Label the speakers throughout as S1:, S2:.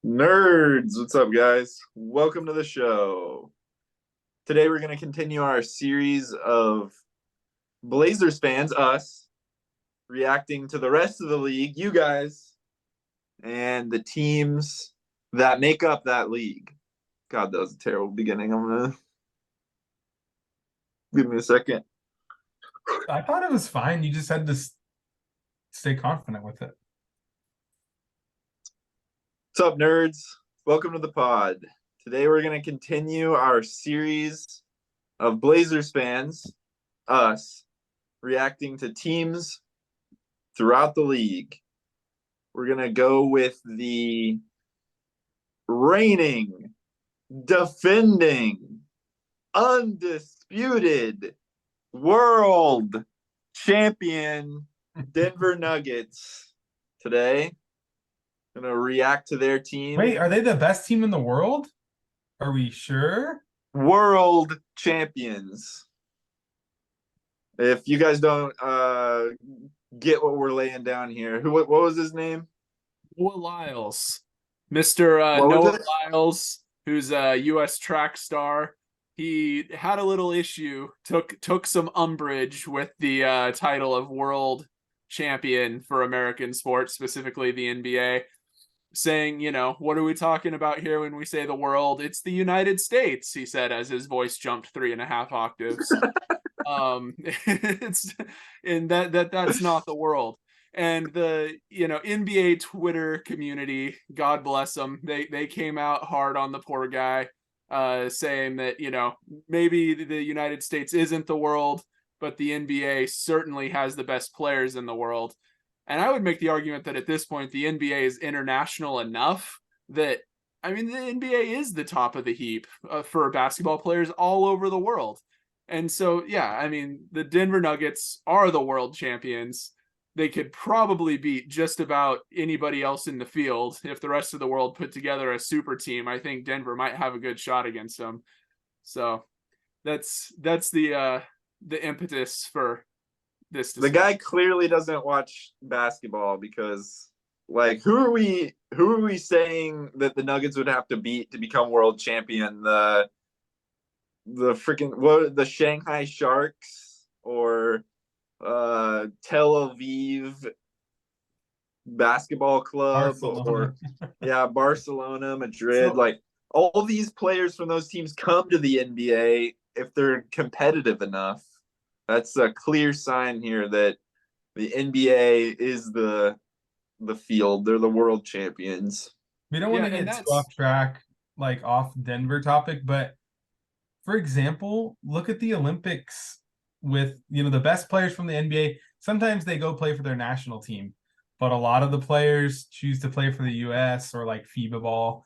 S1: Nerds, what's up, guys? Welcome to the show. Today, we're going to continue our series of Blazers fans, us, reacting to the rest of the league, you guys, and the teams that make up that league. God, that was a terrible beginning. I'm going to give me a second.
S2: I thought it was fine. You just had to stay confident with it.
S1: What's up, nerds? Welcome to the pod. Today, we're going to continue our series of Blazers fans, us, reacting to teams throughout the league. We're going to go with the reigning, defending, undisputed world champion Denver Nuggets today. Going to react to their team.
S2: Wait, are they the best team in the world? Are we sure?
S1: World champions. If you guys don't get what we're laying down here, what was his name?
S3: Noah Lyles, Mr.
S1: What was
S3: Noah
S1: it?
S3: Lyles, who's a U.S. track star. He had a little issue, took some umbrage with the title of world champion for American sports, specifically the NBA, saying, what are we talking about here when we say the world? It's the United States, he said, as his voice jumped 3.5 octaves. It's and that's not the world. And the NBA Twitter community, God bless them, they came out hard on the poor guy, saying that maybe the United States isn't the world, but the NBA certainly has the best players in the world. And I would make the argument that at this point the NBA is international enough that, I mean, the NBA is the top of the heap for basketball players all over the world. And so, yeah, I mean, the Denver Nuggets are the world champions. They could probably beat just about anybody else in the field. If the rest of the world put together a super team, I think Denver might have a good shot against them. So that's the impetus for this
S1: The
S3: discussion.
S1: guy clearly doesn't watch basketball because, like, who are we saying that the Nuggets would have to beat to become world champion? The Shanghai Sharks or Tel Aviv basketball club
S2: Barcelona.
S1: or Barcelona, Madrid.
S2: So
S1: Like, all these players from those teams come to the NBA if they're competitive enough. That's a clear sign here that the NBA is the field. They're the world champions.
S2: we don't want
S3: Yeah,
S2: to
S3: and
S2: get too off
S3: that's
S2: track, like off Denver topic, but for example, look at the Olympics with, the best players from the NBA. Sometimes they go play for their national team, but a lot of the players choose to play for the US or like FIBA ball.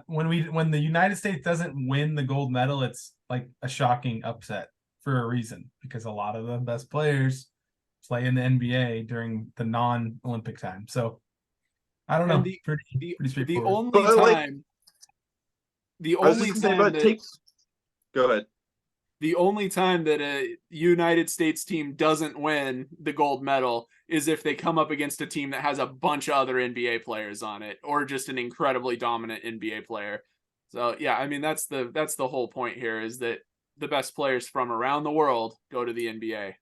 S2: When the United States doesn't win the gold medal, it's like a shocking upset for a reason because a lot of the best players play in the NBA during the non-Olympic time. So I don't
S3: and
S2: know,
S3: the
S2: pretty
S3: the the
S2: straightforward.
S3: only
S1: But like,
S3: time the
S1: I was just
S3: only
S1: gonna say,
S3: time
S1: but
S3: that
S1: go ahead.
S3: the only time that a United States team doesn't win the gold medal is if they come up against a team that has a bunch of other NBA players on it, or just an incredibly dominant NBA player. So yeah, I mean that's the whole point here, is that the best players from around the world go to the NBA.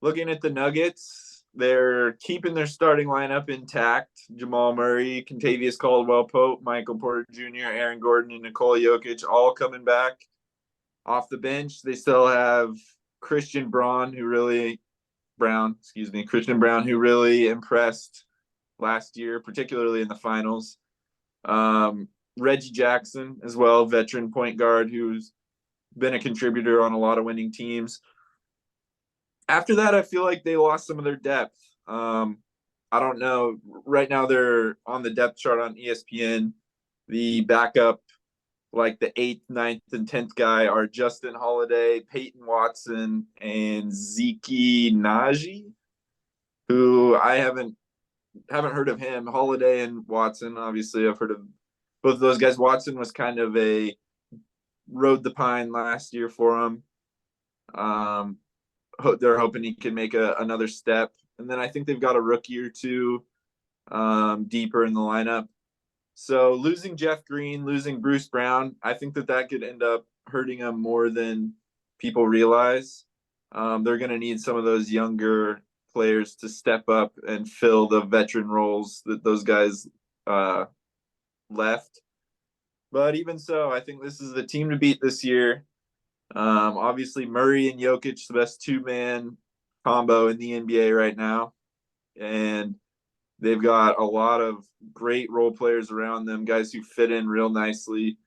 S1: Looking at the Nuggets, they're keeping their starting lineup intact. Jamal Murray, Contavious Caldwell-Pope, Michael Porter Jr., Aaron Gordon, and Nikola Jokic all coming back off the bench. They still have Christian Brown, who really impressed last year, particularly in the finals. Reggie Jackson as well, veteran point guard who's been a contributor on a lot of winning teams. After that, I feel like they lost some of their depth. I don't know. Right now, they're on the depth chart on ESPN. The backup, like the 8th, 9th, and 10th guy, are Justin Holiday, Peyton Watson, and Zeke Naji, who I haven't heard of him. Holiday and Watson, obviously, I've heard of both of those guys. Watson was kind of a rode the pine last year for him. They're hoping he can make another step. And then I think they've got a rookie or two deeper in the lineup. So losing Jeff Green, losing Bruce Brown, I think that could end up hurting them more than people realize. They're going to need some of those younger players to step up and fill the veteran roles that those guys left. But even so, I think this is the team to beat this year. Obviously, Murray and Jokic, the best two-man combo in the NBA right now. And they've got a lot of great role players around them, guys who fit in real nicely.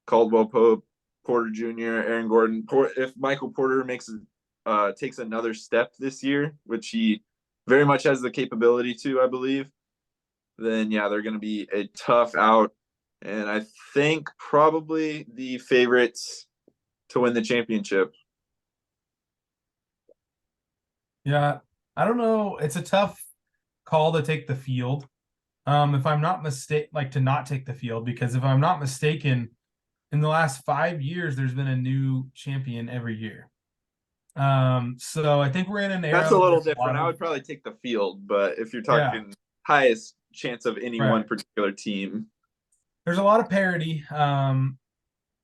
S1: Caldwell Pope, Porter Jr., Aaron Gordon. If Michael Porter takes another step this year, which he very much has the capability to, I believe, then yeah, they're going to be a tough out. And I think probably the favorites to win the championship.
S2: Yeah, I don't know. It's a tough call to take the field. If I'm not to not take the field, because if I'm not mistaken, in the last 5 years, there's been a new champion every year. So I think we're in an era.
S1: That's a little different. I would probably take the field, but if you're talking highest chance of any one particular team,
S2: there's a lot of parity.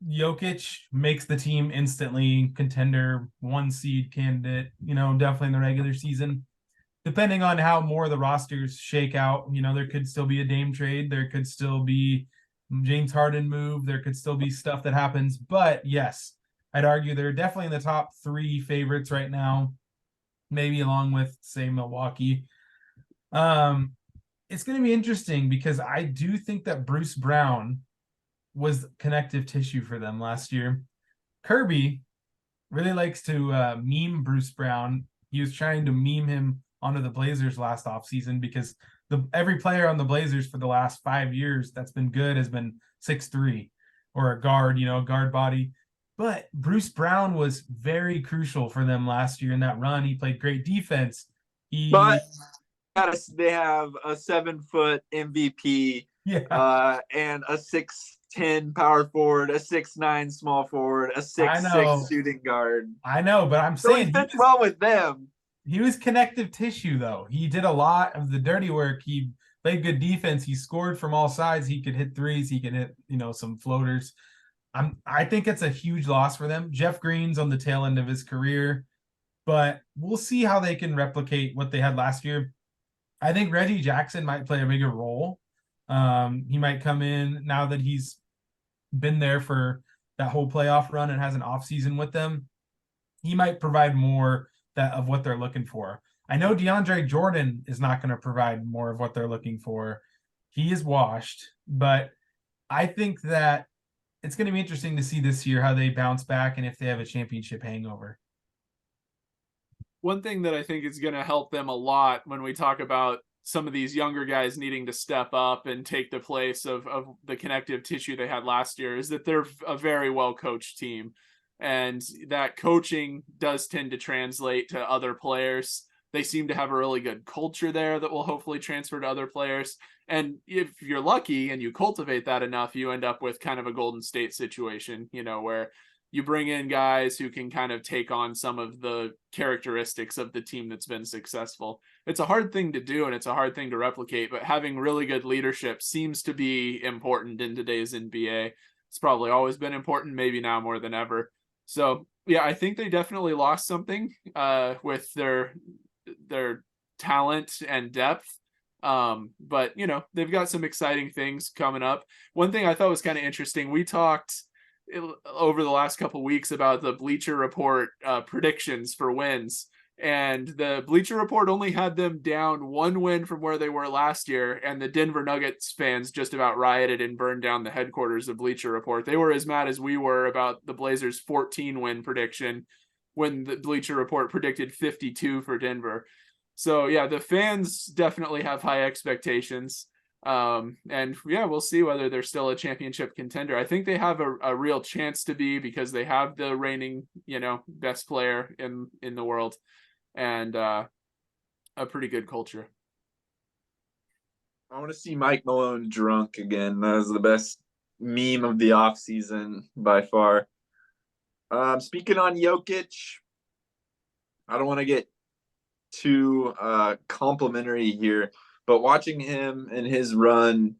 S2: Jokic makes the team instantly contender, 1 seed candidate, definitely in the regular season. Depending on how more of the rosters shake out, there could still be a Dame trade. There could still be James Harden move. There could still be stuff that happens. But yes, I'd argue they're definitely in the top 3 favorites right now, maybe along with, say, Milwaukee. It's going to be interesting because I do think that Bruce Brown was connective tissue for them last year. Kirby really likes to meme Bruce Brown. He was trying to meme him onto the Blazers last offseason because every player on the Blazers for the last 5 years that's been good has been 6'3" or a guard, guard body. But Bruce Brown was very crucial for them last year in that run. He played great defense.
S1: But they have a 7-foot MVP and a 6'10" power forward, a 6'9" small forward, a 6'6" shooting guard.
S2: I know, but I'm saying
S1: he fits well with them.
S2: He was connective tissue, though. He did a lot of the dirty work. He played good defense. He scored from all sides. He could hit threes. He could hit, some floaters. I think it's a huge loss for them. Jeff Green's on the tail end of his career, but we'll see how they can replicate what they had last year. I think Reggie Jackson might play a bigger role. He might come in now that he's been there for that whole playoff run and has an offseason with them. He might provide more of what they're looking for. I know DeAndre Jordan is not going to provide more of what they're looking for. He is washed, but I think that it's going to be interesting to see this year how they bounce back and if they have a championship hangover.
S3: One thing that I think is going to help them a lot when we talk about some of these younger guys needing to step up and take the place of the connective tissue they had last year is that they're a very well-coached team. And that coaching does tend to translate to other players. They seem to have a really good culture there that will hopefully transfer to other players. And if you're lucky and you cultivate that enough, you end up with kind of a Golden State situation, where you bring in guys who can kind of take on some of the characteristics of the team that's been successful. It's a hard thing to do and it's a hard thing to replicate, but having really good leadership seems to be important in today's NBA. It's probably always been important, maybe now more than ever. So yeah, I think they definitely lost something with their talent and depth. But they've got some exciting things coming up. One thing I thought was kind of interesting, we talked over the last couple of weeks about the Bleacher Report predictions for wins. And the Bleacher Report only had them down 1 win from where they were last year, and the Denver Nuggets fans just about rioted and burned down the headquarters of Bleacher Report. They were as mad as we were about the Blazers' 14-win prediction when the Bleacher Report predicted 52 for Denver. So, yeah, the fans definitely have high expectations. And, yeah, we'll see whether they're still a championship contender. I think they have a real chance to be because they have the reigning, best player in the world. And a pretty good culture.
S1: I want to see Mike Malone drunk again. That was the best meme of the offseason by far. Speaking on Jokic, I don't want to get too complimentary here, But watching him and his run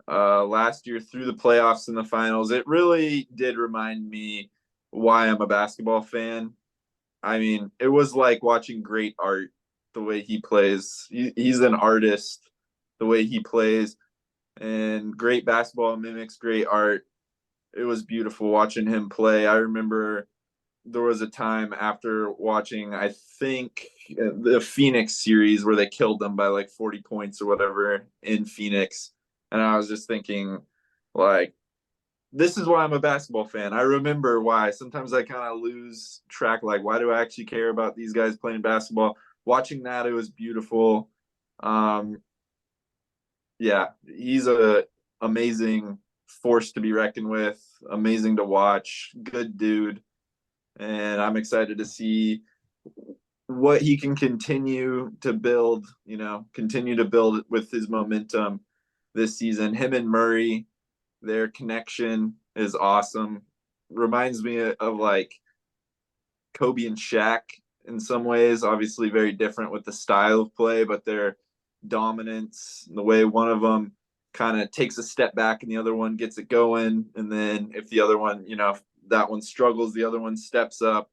S1: last year through the playoffs and the finals, it really did remind me why I'm a basketball fan. I mean, it was like watching great art the way he plays. He's an artist the way he plays, and great basketball mimics great art. It was beautiful watching him play. I remember there was a time after watching, I think, the Phoenix series where they killed them by like 40 points or whatever in Phoenix. And I was just thinking, like, this is why I'm a basketball fan. I remember why. Sometimes I kind of lose track. Like, why do I actually care about these guys playing basketball? Watching that, it was beautiful. Yeah, he's a amazing force to be reckoned with. Amazing to watch. Good dude, and I'm excited to see what he can continue to build. Continue to build with his momentum this season. Him and Murray, their connection is awesome. Reminds me of like Kobe and Shaq in some ways. Obviously, very different with the style of play, but their dominance, the way one of them kind of takes a step back and the other one gets it going. And then if the other one, if that one struggles, the other one steps up.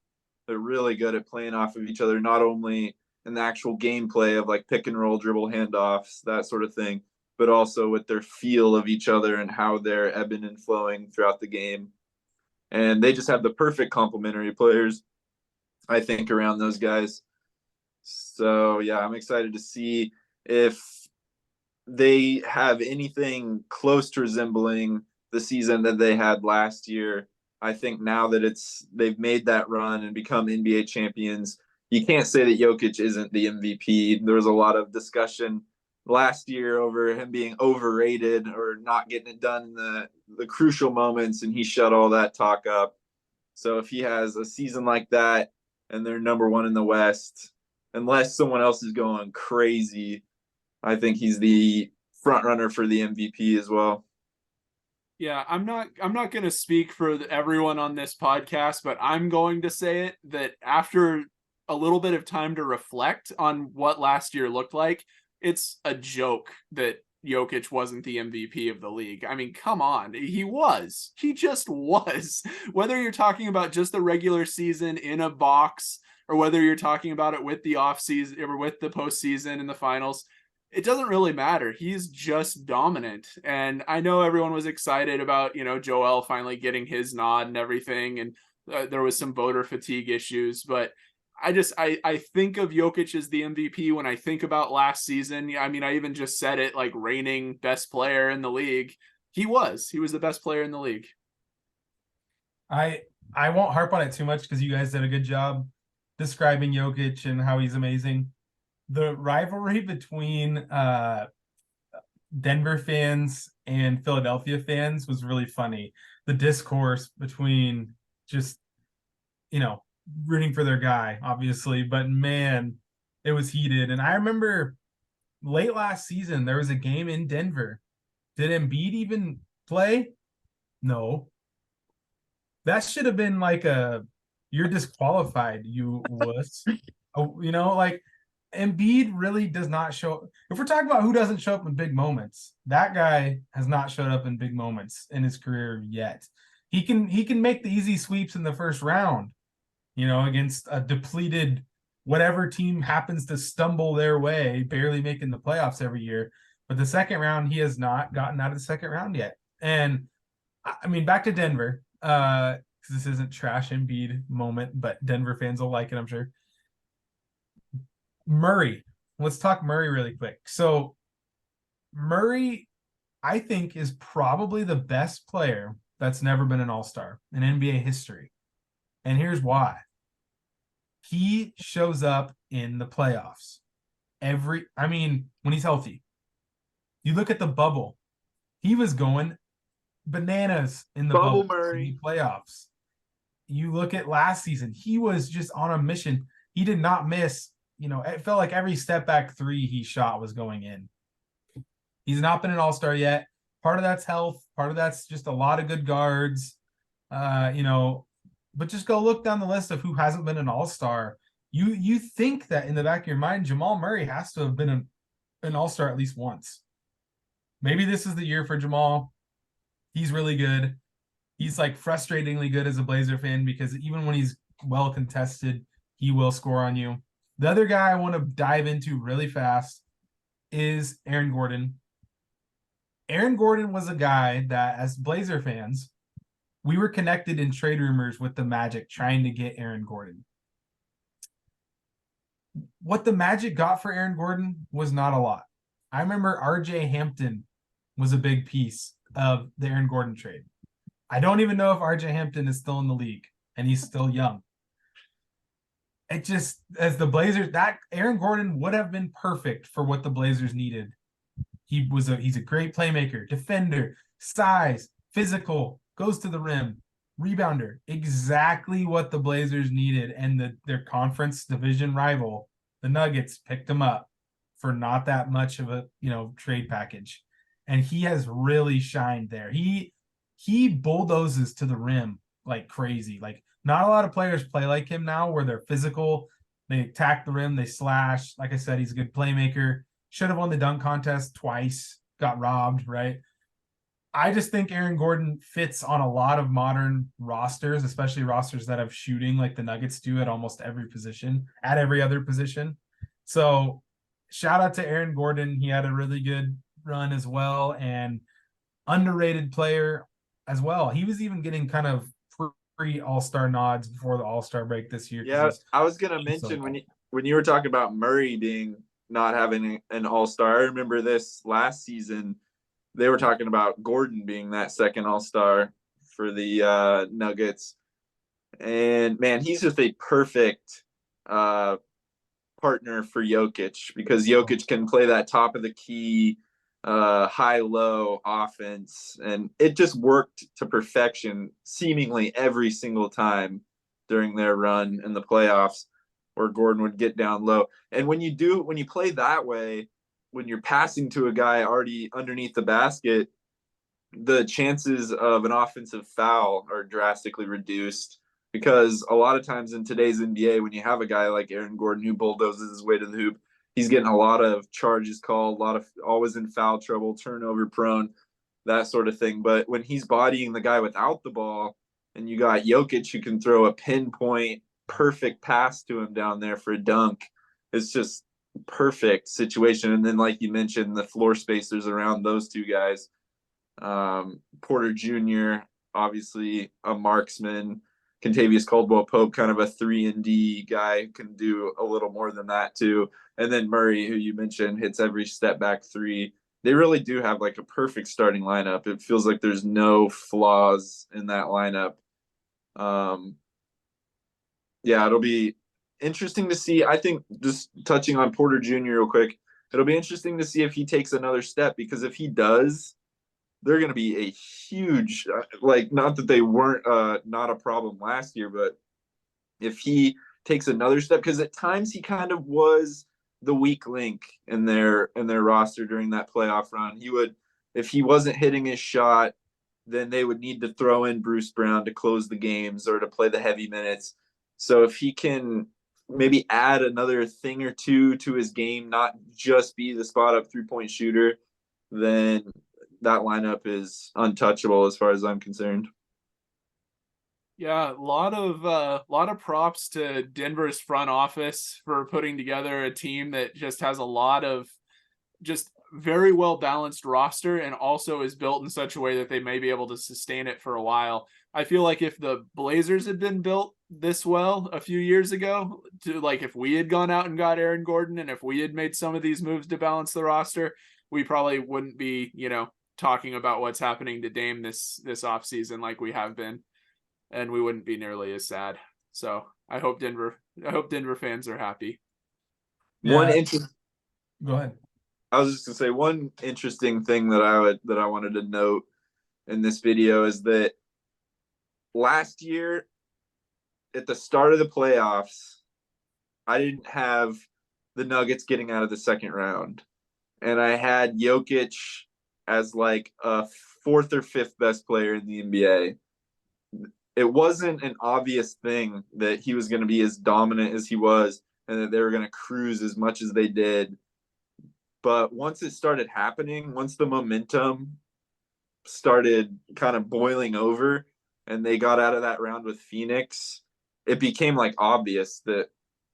S1: They're really good at playing off of each other, not only in the actual gameplay of like pick and roll, dribble, handoffs, that sort of thing, but also with their feel of each other and how they're ebbing and flowing throughout the game. And they just have the perfect complementary players, I think, around those guys. So, yeah, I'm excited to see if they have anything close to resembling the season that they had last year. I think now that they've made that run and become NBA champions, you can't say that Jokic isn't the MVP. There was a lot of discussion last year over him being overrated or not getting it done in the crucial moments, and he shut all that talk up. So if he has a season like that and they're number one in the West, unless someone else is going crazy, I think he's the front runner for the MVP as well.
S3: Yeah, I'm not going to speak for everyone on this podcast, but I'm going to say it that after a little bit of time to reflect on what last year looked like, it's a joke that Jokic wasn't the MVP of the league. I mean, come on. He was. He just was. Whether you're talking about just the regular season in a box or whether you're talking about it with the offseason or with the postseason and the finals, it doesn't really matter. He's just dominant. And I know everyone was excited about, Joel finally getting his nod and everything. And there was some voter fatigue issues, but I think of Jokic as the MVP when I think about last season. I mean, I even just said it, like reigning best player in the league. He was the best player in the league.
S2: I won't harp on it too much because you guys did a good job describing Jokic and how he's amazing. The rivalry between Denver fans and Philadelphia fans was really funny. The discourse between just, rooting for their guy, obviously, but man, it was heated. And I remember late last season, there was a game in Denver. Did Embiid even play? No. That should have been like you're disqualified, you wuss. Like Embiid really does not show. If we're talking about who doesn't show up in big moments, that guy has not showed up in big moments in his career yet. He can make the easy sweeps in the first round, against a depleted whatever team happens to stumble their way, barely making the playoffs every year. But the second round, he has not gotten out of the second round yet. And I mean, back to Denver, because this isn't trash Embiid moment, but Denver fans will like it, I'm sure. Murray. Let's talk Murray really quick. So Murray, I think, is probably the best player that's never been an all-star in NBA history. And here's why. He shows up in the playoffs. When he's healthy. You look at the bubble. He was going bananas in the bubble
S1: Murray.
S2: in the playoffs. You look at last season. He was just on a mission. He did not miss. It felt like every step back three he shot was going in. He's not been an all-star yet. Part of that's health. Part of that's just a lot of good guards. But just go look down the list of who hasn't been an all-star. You think that in the back of your mind, Jamal Murray has to have been an all-star at least once. Maybe this is the year for Jamal. He's really good. He's like frustratingly good as a Blazer fan because even when he's well contested, he will score on you. The other guy I want to dive into really fast is Aaron Gordon. Aaron Gordon was a guy that, as Blazer fans, we were connected in trade rumors with the Magic trying to get Aaron Gordon. What the Magic got for Aaron Gordon was not a lot. I remember RJ Hampton was a big piece of the Aaron Gordon trade. I don't even know if RJ Hampton is still in the league, and he's still young. It just, as the Blazers, that Aaron Gordon would have been perfect for what the Blazers needed. He's a great playmaker, defender, size, physical, goes to the rim, rebounder. Exactly what the Blazers needed, and their conference division rival, the Nuggets, picked him up for not that much of a trade package, and he has really shined there. He bulldozes to the rim like crazy. Like, not a lot of players play like him now, where they're physical, they attack the rim, they slash. Like I said, he's a good playmaker. Should have won the dunk contest twice, got robbed, right? I just think Aaron Gordon fits on a lot of modern rosters, especially rosters that have shooting like the Nuggets do at almost every position, at every other position. So shout out to Aaron Gordon. He had a really good run as well, and underrated player as well. He was even getting kind of pre-All-Star nods before the All-Star break this year.
S1: Yeah, I was gonna mention when you were talking about Murray being not having an All-Star. I remember this last season. They were talking about Gordon being that second All-Star for the Nuggets, and man, he's just a perfect partner for Jokic, because Jokic can play that top of the key, high-low offense, and it just worked to perfection seemingly every single time during their run in the playoffs, where Gordon would get down low. And when you play that way, when you're passing to a guy already underneath the basket, the chances of an offensive foul are drastically reduced, because a lot of times in today's NBA, when you have a guy like Aaron Gordon who bulldozes his way to the hoop, he's getting a lot of charges called, a lot of always in foul trouble, turnover prone, that sort of thing. But when he's bodying the guy without the ball, and you got Jokic who can throw a pinpoint perfect pass to him down there for a dunk, it's just perfect situation. And then, like you mentioned, the floor spacers around those two guys, Porter Jr., obviously a marksman, Kentavious Caldwell-Pope, kind of a 3-and-D guy, can do a little more than that too. And then Murray, who you mentioned, hits every step back three. They really do have like a perfect starting lineup. It feels like there's no flaws in that lineup. Yeah, it'll be interesting to see. I think, just touching on Porter Jr. real quick, it'll be interesting to see if he takes another step, because if he does, they're going to be a huge, like, not that they weren't not a problem last year, but if he takes another step, because at times he kind of was the weak link in their roster during that playoff run. He would, if he wasn't hitting his shot, then they would need to throw in Bruce Brown to close the games or to play the heavy minutes. So if he can maybe add another thing or two to his game, not just be the spot up 3-point shooter, then that lineup is untouchable as far as I'm concerned.
S3: Yeah, a lot of props to Denver's front office for putting together a team that just has a lot of just very well balanced roster, and also is built in such a way that they may be able to sustain it for a while. I feel like if the Blazers had been built this well a few years ago, to like if we had gone out and got Aaron Gordon, and if we had made some of these moves to balance the roster, we probably wouldn't be, talking about what's happening to Dame this offseason like we have been, and we wouldn't be nearly as sad. So I hope Denver fans are happy.
S2: Go ahead.
S1: I was just gonna say, one interesting thing that I wanted to note in this video is that last year at the start of the playoffs, I didn't have the Nuggets getting out of the second round, and I had Jokic as like a 4th or 5th best player in the NBA. It wasn't an obvious thing that he was going to be as dominant as he was, and that they were going to cruise as much as they did But once it started happening, once the momentum started kind of boiling over and they got out of that round with Phoenix, it became like obvious that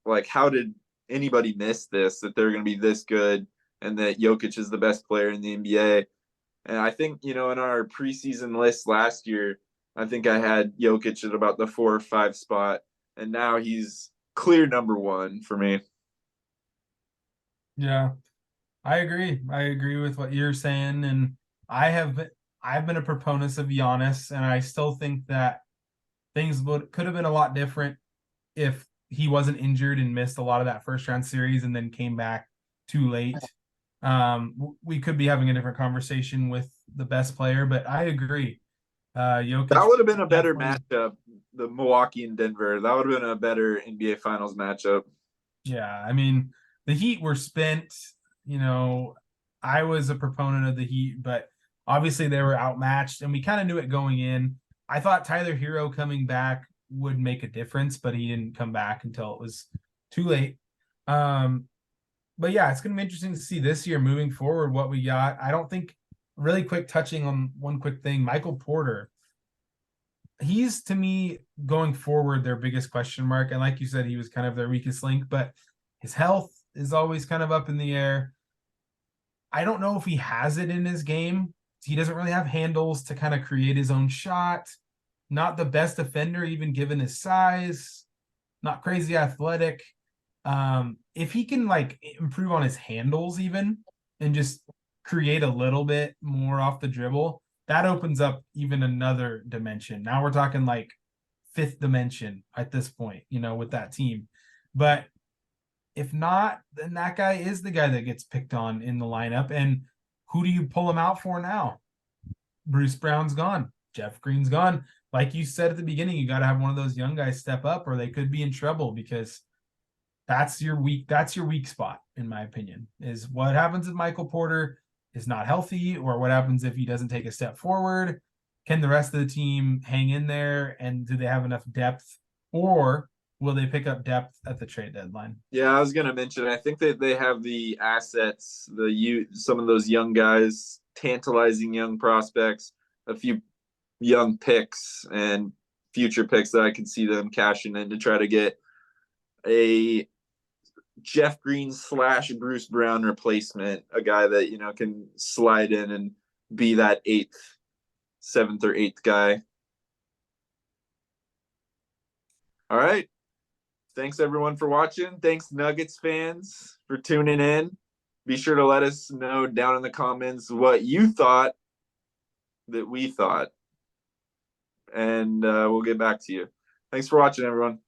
S1: like how did anybody miss this, that they're going to be this good and that Jokic is the best player in the NBA. And I think, you know, in our preseason list last year, I think I had Jokic at about the 4 or 5 spot, and now he's clear number 1 for me.
S2: Yeah, I agree. I agree with what you're saying, and I've been a proponent of Giannis, and I still think that things could have been a lot different if he wasn't injured and missed a lot of that first round series and then came back too late. We could be having a different conversation with the best player, but I agree. Jokic
S1: That would have been a better
S2: definitely-
S1: matchup, the Milwaukee and Denver. That would have been a better NBA Finals matchup.
S2: Yeah, I mean, the Heat were spent. You know, I was a proponent of the Heat, but obviously they were outmatched, and we kind of knew it going in. I thought Tyler Hero coming back would make a difference, but he didn't come back until it was too late. But yeah, it's going to be interesting to see this year moving forward what we got. I don't think, really quick, touching on one quick thing, Michael Porter. He's to me going forward their biggest question mark. And like you said, he was kind of their weakest link, but his health is always kind of up in the air. I don't know if he has it in his game. He doesn't really have handles to kind of create his own shot. Not the best defender, even given his size. Not crazy athletic. If he can like improve on his handles even and just create a little bit more off the dribble, that opens up even another dimension. Now we're talking like 5th dimension at this point, you know, with that team. But if not, then that guy is the guy that gets picked on in the lineup. And who do you pull him out for now? Bruce Brown's gone. Jeff Green's gone. Like you said at the beginning, you got to have one of those young guys step up or they could be in trouble because that's your weak spot, in my opinion, is what happens if Michael Porter is not healthy or what happens if he doesn't take a step forward. Can the rest of the team hang in there and do they have enough depth or will they pick up depth at the trade deadline?
S1: Yeah, I was gonna mention. I think that they have the assets, some of those young guys, tantalizing young prospects, a few young picks and future picks that I could see them cashing in to try to get a Jeff Green / Bruce Brown replacement, a guy that you know can slide in and be that 8th, 7th, or 8th guy. All right. Thanks everyone for watching. Thanks Nuggets fans for tuning in. Be sure to let us know down in the comments what you thought that we thought. And we'll get back to you. Thanks for watching, everyone.